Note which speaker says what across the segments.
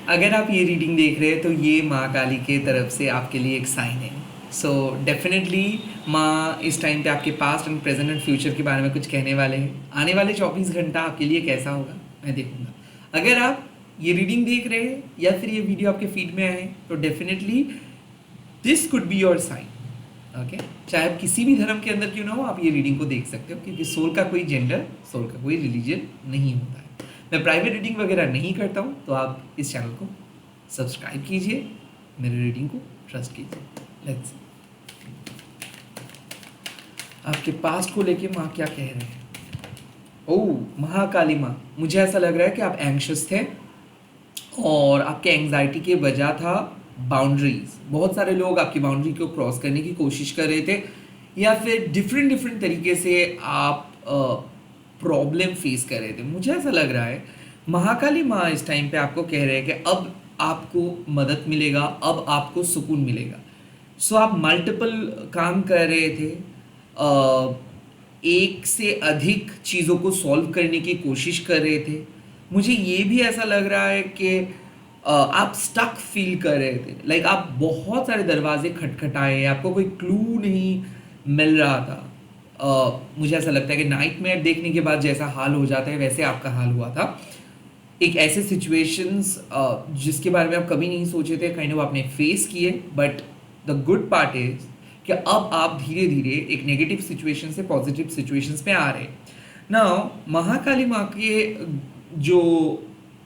Speaker 1: अगर आप ये रीडिंग देख रहे हैं तो ये माँ काली के तरफ से आपके लिए एक साइन है। सो डेफिनेटली माँ इस टाइम पे आपके past and present and future के बारे में कुछ कहने वाले हैं। आने वाले 24 घंटा आपके लिए कैसा होगा मैं देखूंगा। अगर आप ये रीडिंग देख रहे हैं या फिर ये वीडियो आपके फीड में आए तो definitely this could be your sign. Okay, चाहे आप किसी भी धर्म के अंदर क्यों ना हो, आप ये रीडिंग को देख सकते हो क्योंकि सोल का कोई जेंडर, सोल का कोई रिलीजन नहीं होता है। मैं प्राइवेट रीडिंग वगैरह नहीं करता हूँ, तो आप इस चैनल को सब्सक्राइब कीजिए, मेरे रीडिंग को ट्रस्ट कीजिए। लेट्स आपके पास्ट को लेके माँ क्या कह रहे हैं। ओह महाकाली माँ, मुझे ऐसा लग रहा है कि आप एंग्शियस थे और आपके एंग्जाइटी के वजह था बाउंड्रीज। बहुत सारे लोग आपकी बाउंड्री को क्रॉस करने की कोशिश कर रहे थे या फिर डिफरेंट डिफरेंट तरीके से आप प्रॉब्लम फेस कर रहे थे। मुझे ऐसा लग रहा है महाकाली माँ इस टाइम पे आपको कह रहे हैं कि अब आपको मदद मिलेगा, अब आपको सुकून मिलेगा। सो आप मल्टीपल काम कर रहे थे, एक से अधिक चीज़ों को सॉल्व करने की कोशिश कर रहे थे। मुझे ये भी ऐसा लग रहा है कि आप स्टक फील कर रहे थे, लाइक आप बहुत सारे दरवाजे खटखटाए, आपको कोई क्लू नहीं मिल रहा था। मुझे ऐसा लगता है कि नाइटमेयर देखने के बाद जैसा हाल हो जाता है वैसे आपका हाल हुआ था। एक ऐसे सिचुएशंस जिसके बारे में आप कभी नहीं सोचे थे, काइंड ऑफ आपने फेस किए। But the good part is कि अब आप धीरे धीरे एक नेगेटिव सिचुएशन से पॉजिटिव सिचुएशंस पे आ रहे हैं। नाउ महाकाली माँ के जो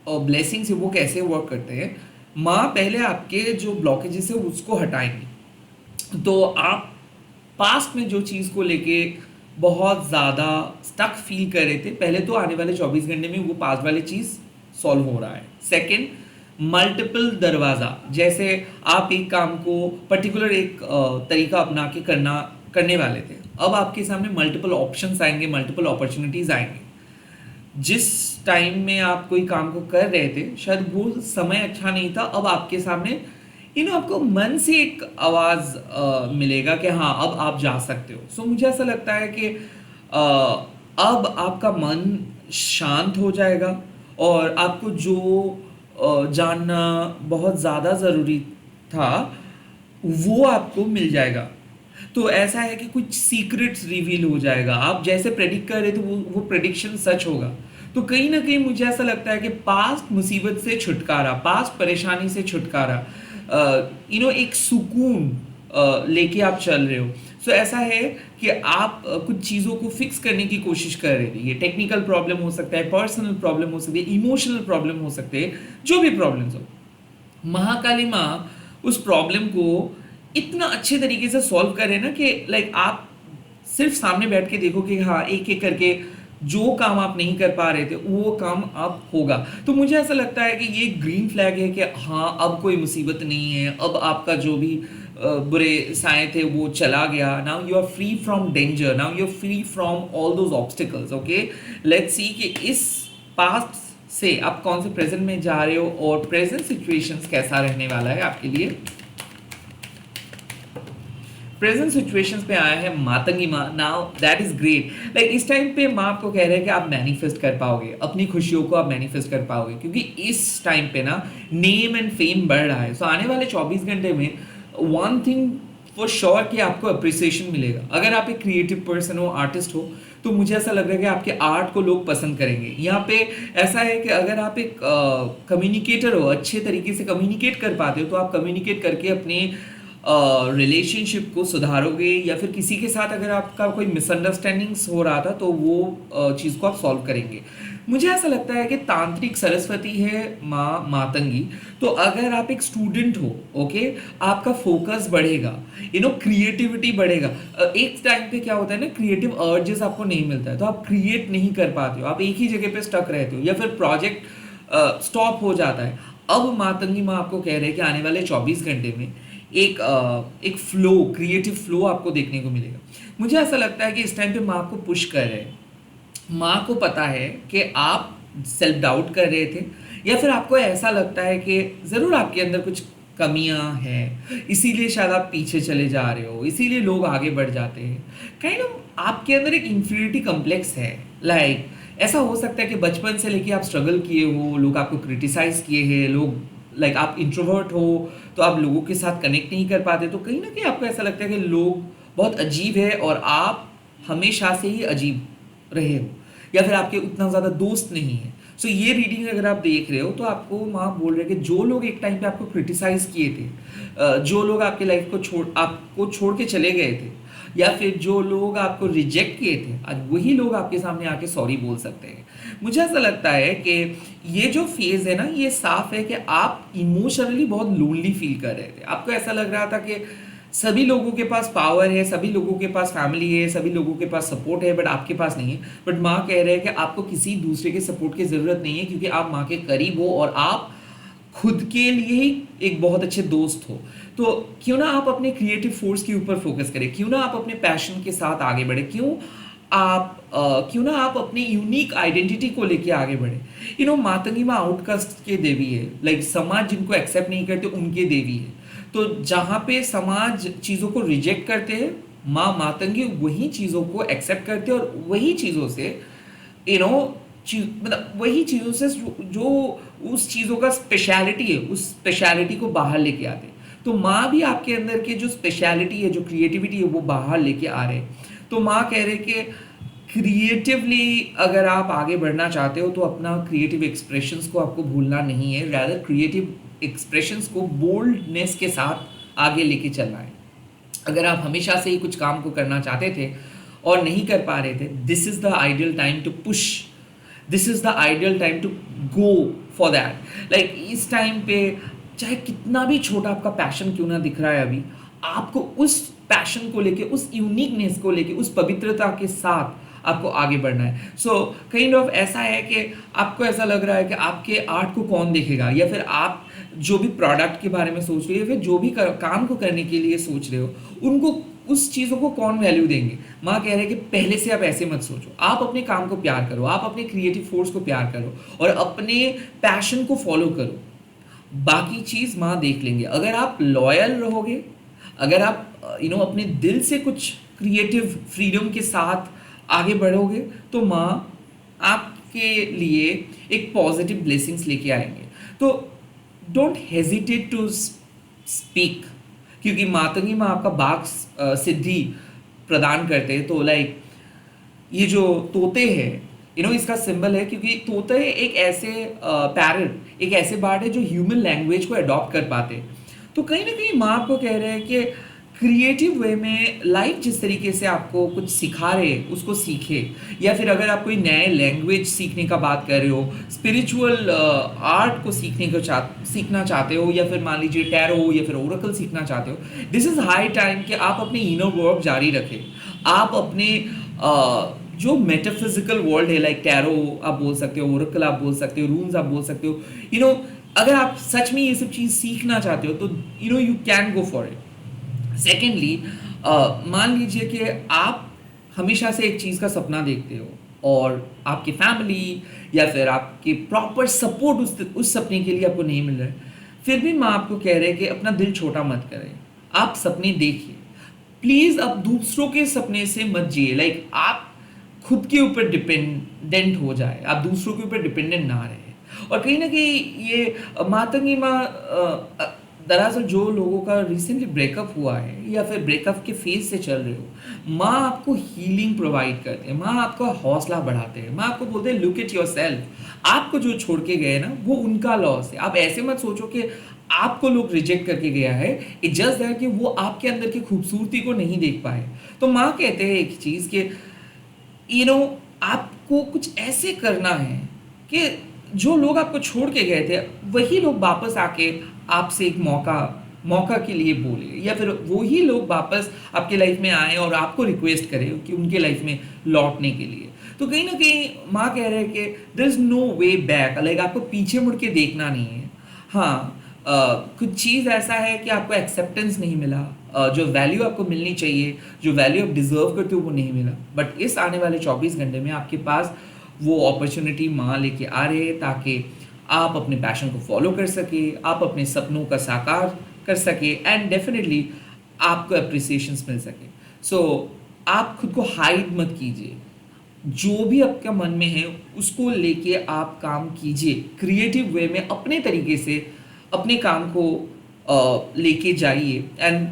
Speaker 1: ब्लेसिंग्स है वो कैसे वर्क करते हैं, माँ पहले आपके जो ब्लॉकेजेस है उसको हटाएंगी। तो आप पास्ट में जो चीज़ को लेके बहुत ज़्यादा स्टक फील कर रहे थे, पहले तो आने वाले 24 घंटे में वो पास्ट वाली चीज़ सॉल्व हो रहा है। सेकंड, मल्टीपल दरवाज़ा, जैसे आप एक काम को पर्टिकुलर एक तरीका अपना के करने वाले थे, अब आपके सामने मल्टीपल ऑप्शंस आएंगे, मल्टीपल अपॉर्चुनिटीज़ आएंगे। जिस टाइम में आप कोई काम को कर रहे थे शायद वो समय अच्छा नहीं था, अब आपके सामने आपको मन से एक आवाज़ मिलेगा कि हाँ अब आप जा सकते हो। सो मुझे ऐसा लगता है कि अब आपका मन शांत हो जाएगा और आपको जो जानना बहुत ज़्यादा ज़रूरी था वो आपको मिल जाएगा। तो ऐसा है कि कुछ सीक्रेट्स रिवील हो जाएगा, आप जैसे प्रेडिक्ट कर रहे थे वो प्रेडिक्शन सच होगा। तो कहीं ना कहीं मुझे ऐसा लगता है कि पास्ट मुसीबत से छुटकारा, पास्ट परेशानी से छुटकारा, एक सुकून लेके आप चल रहे हो। सो ऐसा है कि आप कुछ चीज़ों को फिक्स करने की कोशिश कर रहे थे। ये टेक्निकल प्रॉब्लम हो सकता है, पर्सनल प्रॉब्लम हो सकती है, इमोशनल प्रॉब्लम हो सकते हैं, जो भी प्रॉब्लम्स हो। महाकाली माँ उस प्रॉब्लम को इतना अच्छे तरीके से सॉल्व करे ना कि लाइक आप सिर्फ सामने बैठ के देखो कि हाँ एक एक करके जो काम आप नहीं कर पा रहे थे वो काम अब होगा। तो मुझे ऐसा लगता है कि ये ग्रीन फ्लैग है कि हाँ अब कोई मुसीबत नहीं है, अब आपका जो भी बुरे साए थे वो चला गया। Now you are free from danger, now you are free from all those obstacles. Okay, let's see कि इस पास्ट से आप कौन से प्रेजेंट में जा रहे हो और प्रेजेंट सिचुएशंस कैसा रहने वाला है आपके लिए। प्रेजेंट सिचुएशंस पे आया है मातंगी माँ। Now that is great, like इस टाइम पे माँ आपको कह रहे हैं कि आप मैनिफेस्ट कर पाओगे, अपनी खुशियों को आप मैनिफेस्ट कर पाओगे, क्योंकि इस टाइम पे ना नेम एंड फेम बढ़ रहा है। सो आने वाले 24 घंटे में वन थिंग फॉर श्योर कि आपको अप्रिसिएशन मिलेगा। अगर आप एक क्रिएटिव पर्सन हो, आर्टिस्ट हो, तो मुझे ऐसा लग रहा है कि आपके आर्ट को लोग पसंद करेंगे। यहाँ पे ऐसा है कि अगर आप एक कम्युनिकेटर हो, अच्छे तरीके से कम्युनिकेट कर पाते हो, तो आप कम्युनिकेट करके अपने रिलेशनशिप को सुधारोगे, या फिर किसी के साथ अगर आपका कोई मिसअंडरस्टैंडिंग्स हो रहा था तो वो चीज़ को आप सॉल्व करेंगे। मुझे ऐसा लगता है कि तांत्रिक सरस्वती है माँ मातंगी। तो अगर आप एक स्टूडेंट हो, ओके, आपका फोकस बढ़ेगा, क्रिएटिविटी बढ़ेगा। एक टाइम पे क्या होता है ना, क्रिएटिव अर्जेस आपको नहीं मिलता है तो आप क्रिएट नहीं कर पाते हो, आप एक ही जगह पे स्टक रहते हो या फिर प्रोजेक्ट स्टॉप हो जाता है। अब मातंगी माँ आपको कह रहे हैं कि आने वाले 24 घंटे में एक फ्लो, क्रिएटिव फ्लो आपको देखने को मिलेगा। मुझे ऐसा लगता है कि इस टाइम पे माँ आपको पुश कर रहे हैं। माँ को पता है कि आप सेल्फ डाउट कर रहे थे, या फिर आपको ऐसा लगता है कि ज़रूर आपके अंदर कुछ कमियां हैं, इसीलिए शायद आप पीछे चले जा रहे हो, इसीलिए लोग आगे बढ़ जाते हैं। काइंड ऑफ आपके अंदर एक इंफीरियरिटी कम्प्लेक्स है, लाइक ऐसा हो सकता है कि बचपन से लेके आप स्ट्रगल किए हो, लोग आपको क्रिटिसाइज़ किए हैं, लोग लाइक आप इंट्रोवर्ट हो, तो आप लोगों के साथ कनेक्ट नहीं कर पाते, तो कहीं न कहीं आपको ऐसा लगता है कि लोग बहुत अजीब है और आप हमेशा से ही अजीब रहे हो या फिर आपके उतना ज़्यादा दोस्त नहीं है। सो ये रीडिंग अगर आप देख रहे हो तो आपको वहाँ बोल रहे हैं कि जो लोग एक टाइम पे आपको क्रिटिसाइज़ किए थे, जो लोग आपके लाइफ को आपको छोड़ के चले गए थे या फिर जो लोग आपको रिजेक्ट किए थे, आज वही लोग आपके सामने आके सॉरी बोल सकते हैं। मुझे ऐसा लगता है कि ये जो फेज़ है ना, ये साफ है कि आप इमोशनली बहुत लोनली फील कर रहे थे। आपको ऐसा लग रहा था कि सभी लोगों के पास पावर है, सभी लोगों के पास फैमिली है, सभी लोगों के पास सपोर्ट है, बट आपके पास नहीं है। बट माँ कह रहे हैं कि आपको किसी दूसरे के सपोर्ट की ज़रूरत नहीं है, क्योंकि आप माँ के करीब हो और आप खुद के लिए ही एक बहुत अच्छे दोस्त हो। तो क्यों ना आप अपने क्रिएटिव फोर्स के ऊपर फोकस करें, क्यों ना आप अपने पैशन के साथ आगे बढ़े, क्यों ना आप अपनी यूनिक आइडेंटिटी को लेके आगे बढ़े। मातंगी माँ आउटकास्ट के देवी है, लाइक समाज जिनको एक्सेप्ट नहीं करते उनके देवी है। तो जहाँ पे समाज चीज़ों को रिजेक्ट करते हैं, माँ मातंगी वही चीज़ों को एक्सेप्ट करते हैं और वही चीज़ों से यू नो मतलब वही चीज़ों से जो उस चीज़ों का स्पेशलिटी है, उस स्पेशलिटी को बाहर लेके आते हैं। तो माँ भी आपके अंदर के जो स्पेशलिटी है, जो क्रिएटिविटी है, वो बाहर लेके आ रहे हैं। तो माँ कह रहे कि क्रिएटिवली अगर आप आगे बढ़ना चाहते हो तो अपना क्रिएटिव एक्सप्रेशंस को आपको भूलना नहीं है, रैदर क्रिएटिव एक्सप्रेशंस को बोल्डनेस के साथ आगे लेके चलना है। अगर आप हमेशा से ही कुछ काम को करना चाहते थे और नहीं कर पा रहे थे, this is the ideal time to push, this is the ideal time to go for that. Like इस टाइम पे चाहे कितना भी छोटा आपका पैशन क्यों ना दिख रहा है अभी, आपको उस पैशन को लेके, उस यूनिकनेस को लेके, उस पवित्रता के साथ आपको आगे बढ़ना है। सो काइंड ऑफ ऐसा है कि आपको ऐसा लग रहा है कि आपके आर्ट को कौन देखेगा, या फिर आप जो भी प्रोडक्ट के बारे में सोच रहे हो, या फिर जो भी काम को करने के लिए सोच रहे हो, उनको उस चीज़ों को कौन वैल्यू देंगे। माँ कह रहे हैं कि पहले से आप ऐसे मत सोचो, आप अपने काम को प्यार करो, आप अपने क्रिएटिव फोर्स को प्यार करो और अपने पैशन को फॉलो करो। बाकी चीज़ माँ देख लेंगे। अगर आप लॉयल रहोगे, अगर आप अपने दिल से कुछ क्रिएटिव फ्रीडम के साथ आगे बढ़ोगे, तो माँ आपके लिए एक पॉजिटिव ब्लेसिंग्स लेके आएंगे। तो डोंट हेजिटेट टू स्पीक, क्योंकि मातंगी माँ आपका सिद्धि प्रदान करते हैं। तो लाइक ये जो तोते हैं, इसका सिंबल है, क्योंकि तोते एक ऐसे पैरट, एक ऐसे बर्ड है जो ह्यूमन लैंग्वेज को अडॉप्ट कर पाते हैं। तो कहीं ना कहीं माँ आपको कह रहे हैं कि क्रिएटिव वे में लाइफ जिस तरीके से आपको कुछ सिखा रहे हैं उसको सीखे, या फिर अगर आप कोई नए लैंग्वेज सीखने का बात कर रहे हो, स्पिरिचुअल आर्ट को सीखना चाहते हो, या फिर मान लीजिए टैरो या फिर ओरेकल सीखना चाहते हो, दिस इज़ हाई टाइम कि आप अपने इनर वर्क जारी रखें। आप अपने जो मेटाफिजिकल वर्ल्ड है, लाइक टैरो आप बोल सकते हो, ओरेकल आप बोल सकते हो, रून्स आप बोल सकते हो, अगर आप सच में ये सब चीज़ सीखना चाहते हो तो you can go for it. Secondly, मान लीजिए कि आप हमेशा से एक चीज़ का सपना देखते हो और आपकी फैमिली या फिर आपके प्रॉपर सपोर्ट उस सपने के लिए आपको नहीं मिल रहा है, फिर भी माँ आपको कह रहे हैं कि अपना दिल छोटा मत करें, आप सपने देखिए। प्लीज़ आप दूसरों के सपने से मत जिए, लाइक आप खुद के ऊपर डिपेंडेंट हो जाए, आप दूसरों के ऊपर डिपेंडेंट ना रहे। और कहीं ना कहीं ये मातंगी माँ दरअसल जो लोगों का रिसेंटली ब्रेकअप हुआ है या फिर ब्रेकअप के फेज से चल रहे हो, माँ आपको हीलिंग प्रोवाइड करते हैं, माँ आपका हौसला बढ़ाते हैं, माँ आपको बोलते हैं लुक एट योर सेल्फ। आपको जो छोड़ के गए ना, वो उनका लॉस है। आप ऐसे मत सोचो कि आपको लोग रिजेक्ट करके गया है, इट जस्ट दैट कि वो आपके अंदर की खूबसूरती को नहीं देख पाए। तो माँ कहते हैं एक चीज़ कि आपको कुछ ऐसे करना है कि जो लोग आपको छोड़ के गए थे वही लोग वापस आके आपसे एक मौका के लिए बोले, या फिर वही लोग वापस आपके लाइफ में आए और आपको रिक्वेस्ट करें कि उनके लाइफ में लौटने के लिए। तो कहीं ना कहीं माँ कह रहे हैं कि there is no way back, like आपको पीछे मुड़ के देखना नहीं है। हाँ, कुछ चीज़ ऐसा है कि आपको एक्सेप्टेंस नहीं मिला, जो वैल्यू आपको मिलनी चाहिए, जो वैल्यू आप डिजर्व करते हो वो नहीं मिला, बट इस आने वाले 24 घंटे में आपके पास वो अपॉर्चुनिटी माँ लेके आ रहे हैं ताकि आप अपने पैशन को फॉलो कर सके, आप अपने सपनों का साकार कर सके, एंड डेफिनेटली आपको अप्रिसिएशंस मिल सके। सो आप खुद को हाइड मत कीजिए, जो भी आपका मन में है उसको लेके आप काम कीजिए, क्रिएटिव वे में अपने तरीके से अपने काम को लेके जाइए। एंड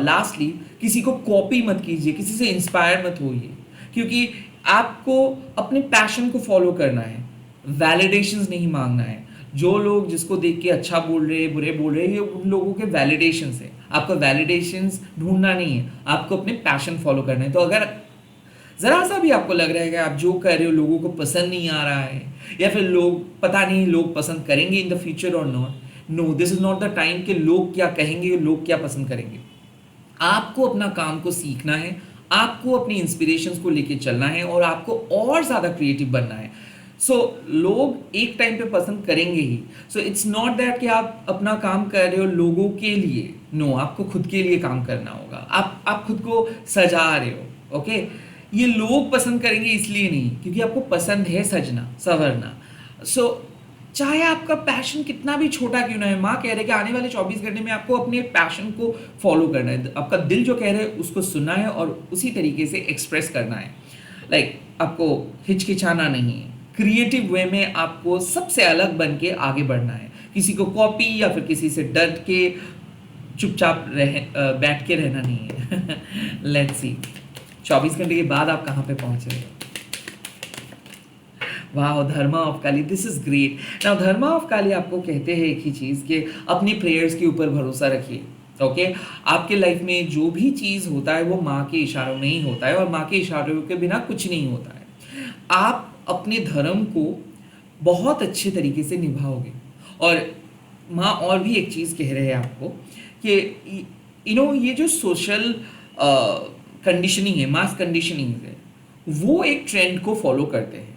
Speaker 1: लास्टली, किसी को कॉपी मत कीजिए, किसी से इंस्पायर मत होइए, क्योंकि आपको अपने पैशन को फॉलो करना है, वैलिडेशंस नहीं मांगना है। जो लोग जिसको देख के अच्छा बोल रहे हैं, बुरे बोल रहे हैं, ये उन लोगों के वैलिडेशंस है। आपको वैलिडेशंस ढूंढना नहीं है, आपको अपने पैशन फॉलो करना है। तो अगर ज़रा सा भी आपको लग रहा है कि आप जो कर रहे हो लोगों को पसंद नहीं आ रहा है, या फिर लोग पता नहीं लोग पसंद करेंगे इन द फ्यूचर और not, no, this is not the time कि लोग क्या कहेंगे, लोग क्या पसंद करेंगे। आपको अपना काम को सीखना है, आपको अपनी इंस्पिरेशंस को लेके चलना है, और आपको और ज़्यादा क्रिएटिव बनना है। सो लोग एक टाइम पे पसंद करेंगे ही। सो इट्स नॉट दैट कि आप अपना काम कर रहे हो लोगों के लिए, नो, आपको खुद के लिए काम करना होगा। आप खुद को सजा रहे हो, ओके। ये लोग पसंद करेंगे इसलिए नहीं, क्योंकि आपको पसंद है सजना संवरना। सो चाहे आपका पैशन कितना भी छोटा क्यों ना है, माँ कह रहे हैं कि आने वाले 24 घंटे में आपको अपने पैशन को फॉलो करना है। आपका दिल जो कह रहा है उसको सुनना है और उसी तरीके से एक्सप्रेस करना है। आपको हिचकिचाना नहीं है, क्रिएटिव वे में आपको सबसे अलग बन के आगे बढ़ना है। किसी को कॉपी या फिर किसी से डर के चुपचाप बैठ के रहना नहीं है। लेट्स सी 24 घंटे के बाद आप कहाँ पे पहुंच रहे हो। वाह, Dharma of Kali, this is great. Now Dharma of Kali आपको कहते हैं एक ही चीज़ कि अपनी प्रेयर्स के ऊपर भरोसा रखिए, ओके। आपके लाइफ में जो भी चीज़ होता है वो माँ के इशारों में ही होता है, और माँ के इशारों के बिना कुछ नहीं होता है। आप अपने धर्म को बहुत अच्छे तरीके से निभाओगे। और माँ और भी एक चीज़ कह रहे हैं आपको कि ये जो सोशल कंडीशनिंग है, मास कंडीशनिंग है, वो एक ट्रेंड को फॉलो करते हैं,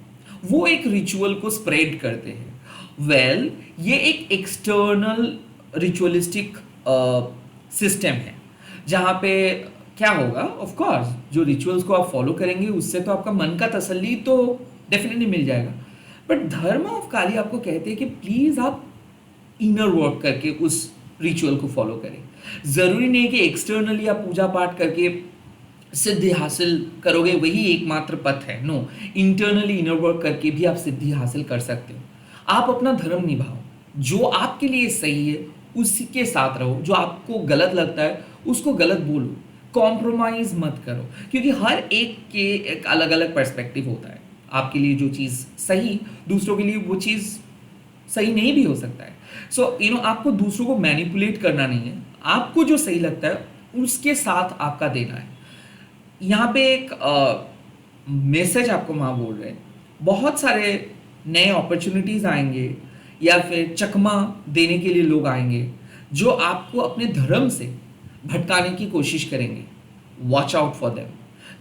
Speaker 1: वो एक रिचुअल को स्प्रेड करते हैं। वेल, ये एक एक्सटर्नल रिचुअलिस्टिक सिस्टम है, जहाँ पे क्या होगा, ऑफ कोर्स जो रिचुअल्स को आप फॉलो करेंगे उससे तो आपका मन का तसल्ली तो डेफिनेटली मिल जाएगा। बट धर्म ऑफ काली आपको कहते हैं कि प्लीज़ आप इनर वर्क करके उस रिचुअल को फॉलो करें। ज़रूरी नहीं कि एक्सटर्नली आप पूजा पाठ करके सिद्धि हासिल करोगे, वही एकमात्र पथ है। नो, इंटरनली इनर वर्क करके भी आप सिद्धि हासिल कर सकते हो। आप अपना धर्म निभाओ, जो आपके लिए सही है उसके साथ रहो, जो आपको गलत लगता है उसको गलत बोलो, कॉम्प्रोमाइज मत करो, क्योंकि हर एक के एक अलग अलग पर्सपेक्टिव होता है। आपके लिए जो चीज़ सही, दूसरों के लिए वो चीज़ सही नहीं भी हो सकता है। सो आपको दूसरों को मैनिपुलेट करना नहीं है, आपको जो सही लगता है उसके साथ आपका देना है। यहाँ पे एक मैसेज आपको माँ बोल रहे हैं, बहुत सारे नए अपॉर्चुनिटीज़ आएंगे या फिर चकमा देने के लिए लोग आएंगे जो आपको अपने धर्म से भटकाने की कोशिश करेंगे। वॉच आउट फॉर देम,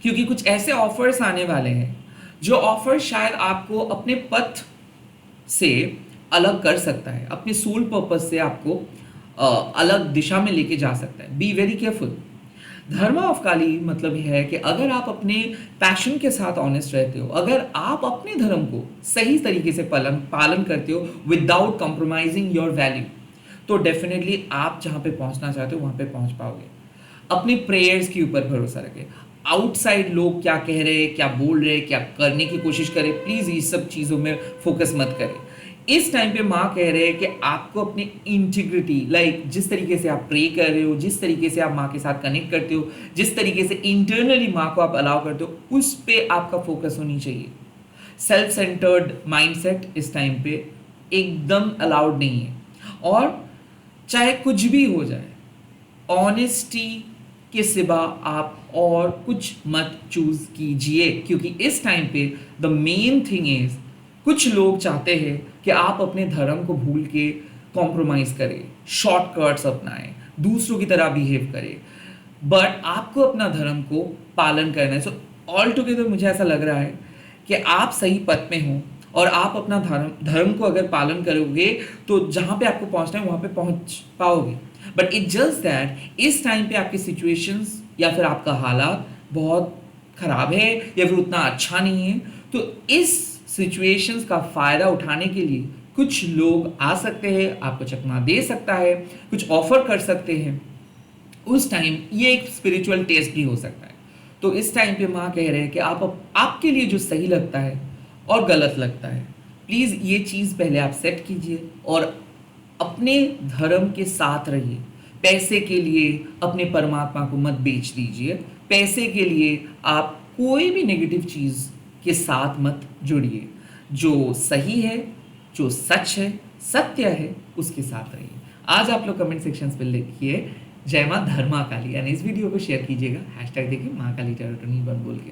Speaker 1: क्योंकि कुछ ऐसे ऑफर्स आने वाले हैं जो ऑफर शायद आपको अपने पथ से अलग कर सकता है, अपने सोल पर्पस से आपको अलग दिशा में लेके जा सकता है। Be very careful. Dharma of Kali मतलब यह है कि अगर आप अपने पैशन के साथ ऑनेस्ट रहते हो, अगर आप अपने धर्म को सही तरीके से पालन करते हो विदाउट कॉम्प्रोमाइजिंग योर वैल्यू, तो डेफिनेटली आप जहाँ पे पहुँचना चाहते हो वहाँ पे पहुँच पाओगे। अपने प्रेयर्स के ऊपर भरोसा रखें। आउटसाइड लोग क्या कह रहे हैं, क्या बोल रहे हैं, क्या करने की कोशिश करें, प्लीज़ इस सब चीज़ों में फोकस मत करें। इस टाइम पे माँ कह रहे हैं कि आपको अपनी इंटीग्रिटी, जिस तरीके से आप प्रे कर रहे हो, जिस तरीके से आप माँ के साथ कनेक्ट करते हो, जिस तरीके से इंटरनली माँ को आप अलाउ करते हो, उस पे आपका फोकस होनी चाहिए। सेल्फ सेंटर्ड माइंडसेट इस टाइम पे एकदम अलाउड नहीं है। और चाहे कुछ भी हो जाए, ऑनेस्टी के सिवा आप और कुछ मत चूज कीजिए, क्योंकि इस टाइम पे द मेन थिंग इज, कुछ लोग चाहते हैं कि आप अपने धर्म को भूल के कॉम्प्रोमाइज करें, शॉर्टकट्स अपनाएं, दूसरों की तरह बिहेव करें, बट आपको अपना धर्म को पालन करना है। सो ऑल टुगेदर मुझे ऐसा लग रहा है कि आप सही पथ में हो, और आप अपना धर्म को अगर पालन करोगे तो जहाँ पे आपको पहुँचना है वहाँ पे पहुँच पाओगे। बट इट जस्ट दैट इस टाइम पे आपकी सिचुएशंस या फिर आपका हालात बहुत ख़राब है या फिर उतना अच्छा नहीं है, तो इस सिचुएशंस का फ़ायदा उठाने के लिए कुछ लोग आ सकते हैं, आपको चकमा दे सकता है, कुछ ऑफर कर सकते हैं। उस टाइम ये एक स्पिरिचुअल टेस्ट भी हो सकता है। तो इस टाइम पे माँ कह रहे हैं कि आपके लिए जो सही लगता है और गलत लगता है, प्लीज़ ये चीज़ पहले आप सेट कीजिए और अपने धर्म के साथ रहिए। पैसे के लिए अपने परमात्मा को मत बेच दीजिए। पैसे के लिए आप कोई भी नेगेटिव चीज़ के साथ मत जुड़िए। जो सही है, जो सच है, सत्य है, उसके साथ रहिए। आज आप लोग कमेंट सेक्शंस पे लिखिए जय माँ धर्मा काली, यानी इस वीडियो को शेयर कीजिएगा, हैशटैग देखिए माँ काली टेरो 21 बोल के।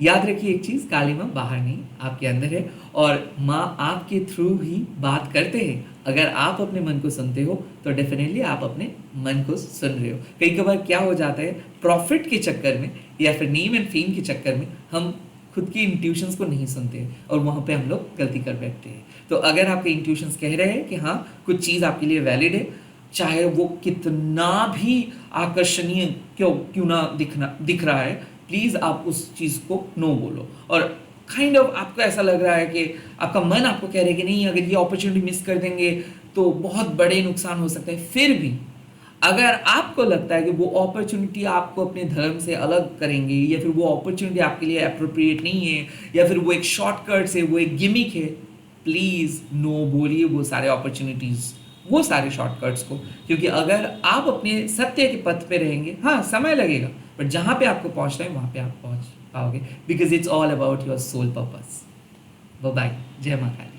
Speaker 1: याद रखिए एक चीज़, काली माँ बाहर नहीं आपके अंदर है और माँ आपके थ्रू ही बात करते हैं। अगर आप अपने मन को सुनते हो तो डेफिनेटली आप अपने मन को सुन रहे हो। कई कबार क्या हो जाता है, प्रॉफिट के चक्कर में या फिर नेम एंड फेम के चक्कर में हम खुद की इंट्यूशंस को नहीं सुनते और वहाँ पे हम लोग गलती कर बैठते हैं। तो अगर आपके इंट्यूशंस कह रहे हैं कि हाँ कुछ चीज़ आपके लिए वैलिड है, चाहे वो कितना भी आकर्षणीय क्यों ना दिख रहा है, प्लीज़ आप उस चीज़ को नो बोलो। और काइंड ऑफ आपको ऐसा लग रहा है कि आपका मन आपको कह रहा है कि नहीं, अगर ये अपॉर्चुनिटी मिस कर देंगे तो बहुत बड़े नुकसान हो सकते हैं, फिर भी अगर आपको लगता है कि वो अपॉर्चुनिटी आपको अपने धर्म से अलग करेंगे या फिर वो अपॉर्चुनिटी आपके लिए अप्रोप्रिएट नहीं है या फिर वो एक शॉर्टकट है, वो एक गिमिक है, प्लीज़ नो बोलिए वो सारे अपॉर्चुनिटीज़, वो सारे शॉर्टकट्स को। क्योंकि अगर आप अपने सत्य के पथ पे रहेंगे, हाँ समय लगेगा, बट जहाँ पे आपको पहुँचना है वहाँ पे आप पहुँच पाओगे, because it's all about your soul purpose. Bye, जय माता दी।